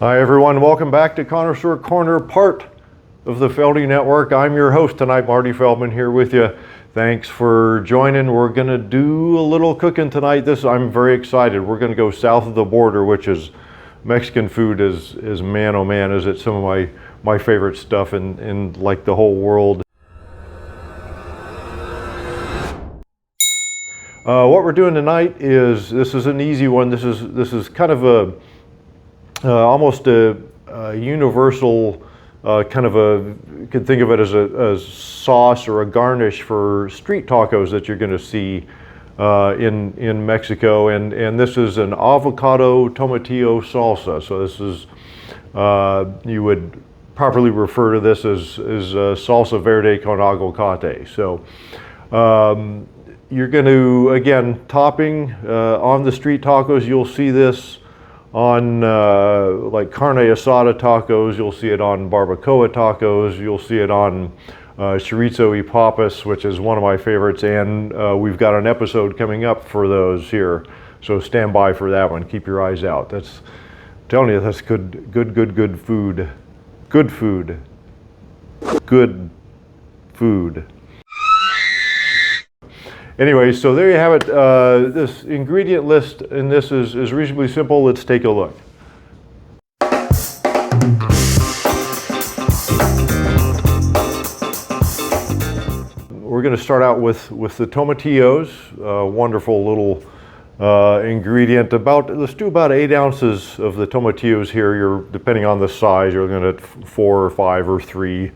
Hi everyone, welcome back to Connoisseur Corner, part of the Feldy Network. I'm your host tonight, Marty Feldman, here with you. Thanks for joining. We're gonna do a little cooking tonight. I'm very excited. We're gonna go south of the border, which is Mexican food is man oh man, is it some of my favorite stuff in like the whole world. What we're doing tonight is, this is an easy one. This is kind of almost a universal kind of you could think of it as a sauce or a garnish for street tacos that you're going to see in Mexico, and this is an avocado tomatillo salsa. So this is you would properly refer to this as salsa verde con aguacate. So you're going to, again, topping on the street tacos. You'll see this on like carne asada tacos, you'll see it on barbacoa tacos, you'll see it on chorizo y papas, which is one of my favorites, and we've got an episode coming up for those here, so stand by for that one. Keep your eyes out. I'm telling you, that's good food. Good food. Good food. Anyway, so there you have it. This ingredient list, and this is reasonably simple. Let's take a look. We're going to start out with the tomatillos, wonderful little ingredient. Let's do about 8 ounces of the tomatillos here. Depending on the size, you're looking at 4 or 5 or 3.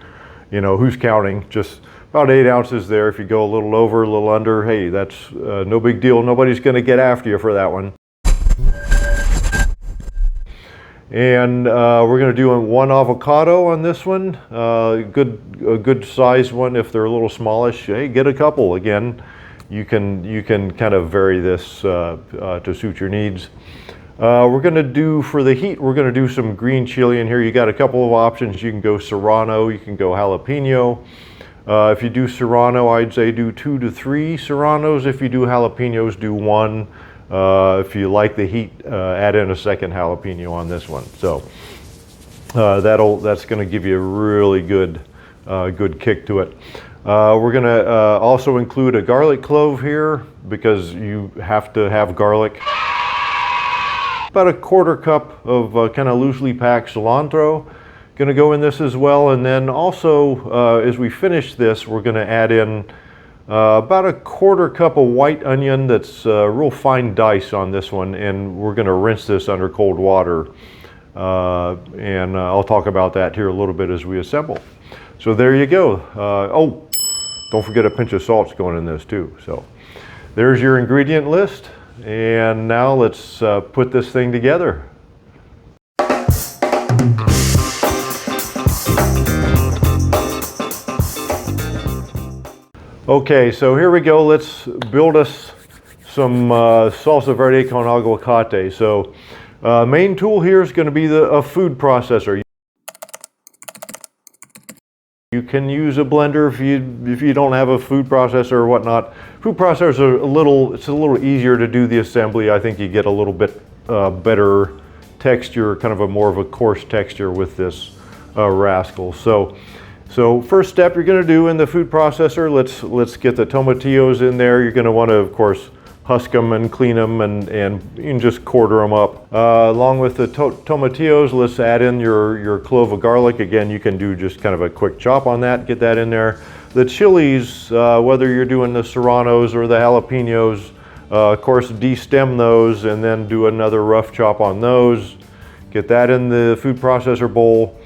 You know, who's counting? Just about 8 ounces there. If you go a little over, a little under, hey, that's no big deal. Nobody's going to get after you for that one. And we're going to do 1 avocado on this one. A good sized one. If they're a little smallish, hey, get a couple. Again, you can kind of vary this to suit your needs. We're going to do, for the heat, we're going to do some green chili in here. You got a couple of options. You can go serrano, you can go jalapeno. If you do serrano, I'd say do 2 to 3 serranos. If you do jalapenos, do 1. If you like the heat, add in a second jalapeno on this one. So that's going to give you a really good kick to it. We're going to also include a garlic clove here, because you have to have garlic. About a 1/4 cup of kind of loosely packed cilantro. Going to go in this as well, and then also as we finish this, we're going to add in about a 1/4 cup of white onion that's real fine dice on this one, and we're going to rinse this under cold water, and I'll talk about that here a little bit as we assemble. So there you go. Oh, don't forget a pinch of salt's going in this too. So there's your ingredient list, and now let's put this thing together. Okay, so here we go. Let's build us some salsa verde con aguacate. So main tool here is going to be a food processor. You can use a blender if you don't have a food processor or whatnot. Food processors are it's a little easier to do the assembly. I think you get a little bit better texture, kind of more of a coarse texture with this rascal. So first step you're going to do in the food processor, let's get the tomatillos in there. You're going to want to, of course, husk them and clean them, and you can just quarter them up. Along with the tomatillos, let's add in your clove of garlic. Again, you can do just kind of a quick chop on that, get that in there. The chilies, whether you're doing the serranos or the jalapenos, of course, destem those and then do another rough chop on those. Get that in the food processor bowl.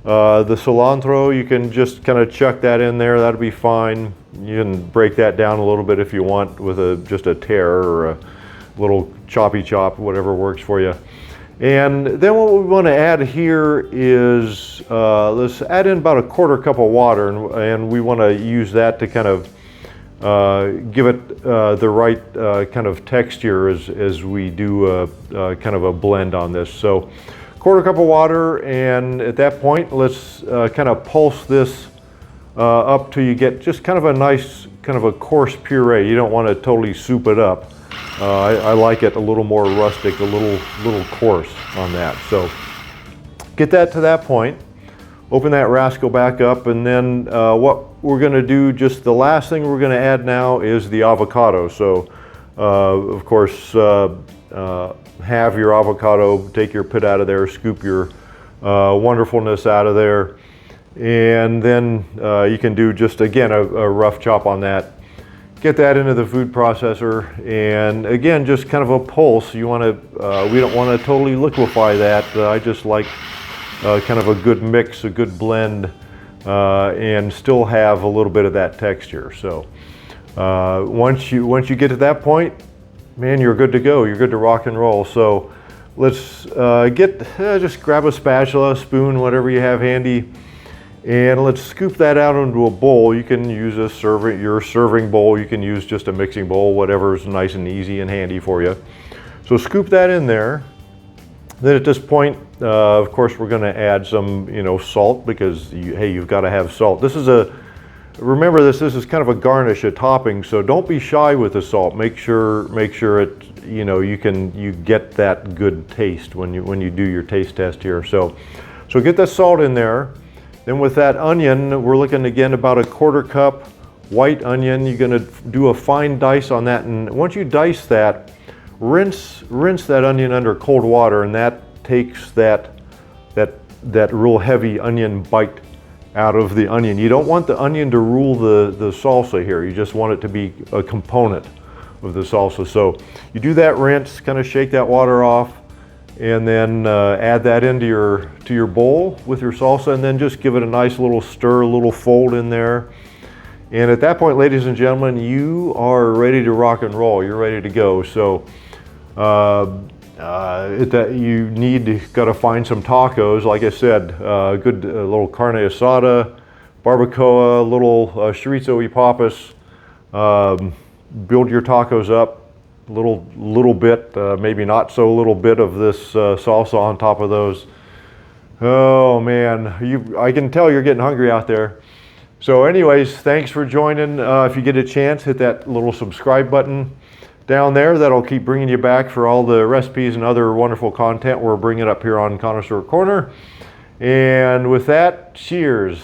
The cilantro, you can just kind of chuck that in there. That'll be fine. You can break that down a little bit if you want with just a tear or a little choppy chop, whatever works for you. And then what we want to add here is, let's add in about a 1/4 cup of water, and we want to use that to kind of give it the right kind of texture as we do kind of a blend on this. So 1/4 cup of water, and at that point let's kind of pulse this up till you get just kind of a nice, kind of a coarse puree. You don't want to totally soup it up. I like it a little more rustic, a little coarse on that. So Get that to that point. Open that rascal back up, and then what we're going to do, just the last thing we're going to add now is the avocado. So of course, have your avocado, take your pit out of there, scoop your wonderfulness out of there, and then you can do just, again, a rough chop on that. Get that into the food processor, and again, just kind of a pulse. You want to, we don't want to totally liquefy that. I just like kind of a good mix, a good blend, and still have a little bit of that texture. So once you get to that point, man, you're good to go. You're good to rock and roll. So let's just grab a spatula, spoon, whatever you have handy, and let's scoop that out into a bowl. You can use your serving bowl. You can use just a mixing bowl, whatever's nice and easy and handy for you. So scoop that in there. Then at this point, of course, we're going to add some, salt, because you've got to have salt. Remember this is kind of a garnish, a topping. So don't be shy with the salt. Make sure it, you get that good taste when you do your taste test here. So get that salt in there. Then with that onion, we're looking again about a 1/4 cup white onion. You're going to do a fine dice on that, and once you dice that, rinse that onion under cold water, and that takes that real heavy onion bite out of the onion. You don't want the onion to rule the salsa here. You just want it to be a component of the salsa. So you do that rinse, kind of shake that water off, and then add that into your bowl with your salsa, and then just give it a nice little stir, a little fold in there. And at that point, ladies and gentlemen, you are ready to rock and roll. You're ready to go. So you got to find some tacos. Like I said, good little carne asada, barbacoa, little chorizo y papas. Build your tacos up. Little bit, maybe not so little bit of this salsa on top of those. Oh man, I can tell you're getting hungry out there. So anyways, thanks for joining. If you get a chance, hit that little subscribe button down there. That'll keep bringing you back for all the recipes and other wonderful content we're bringing up here on Connoisseur Corner. And with that, cheers.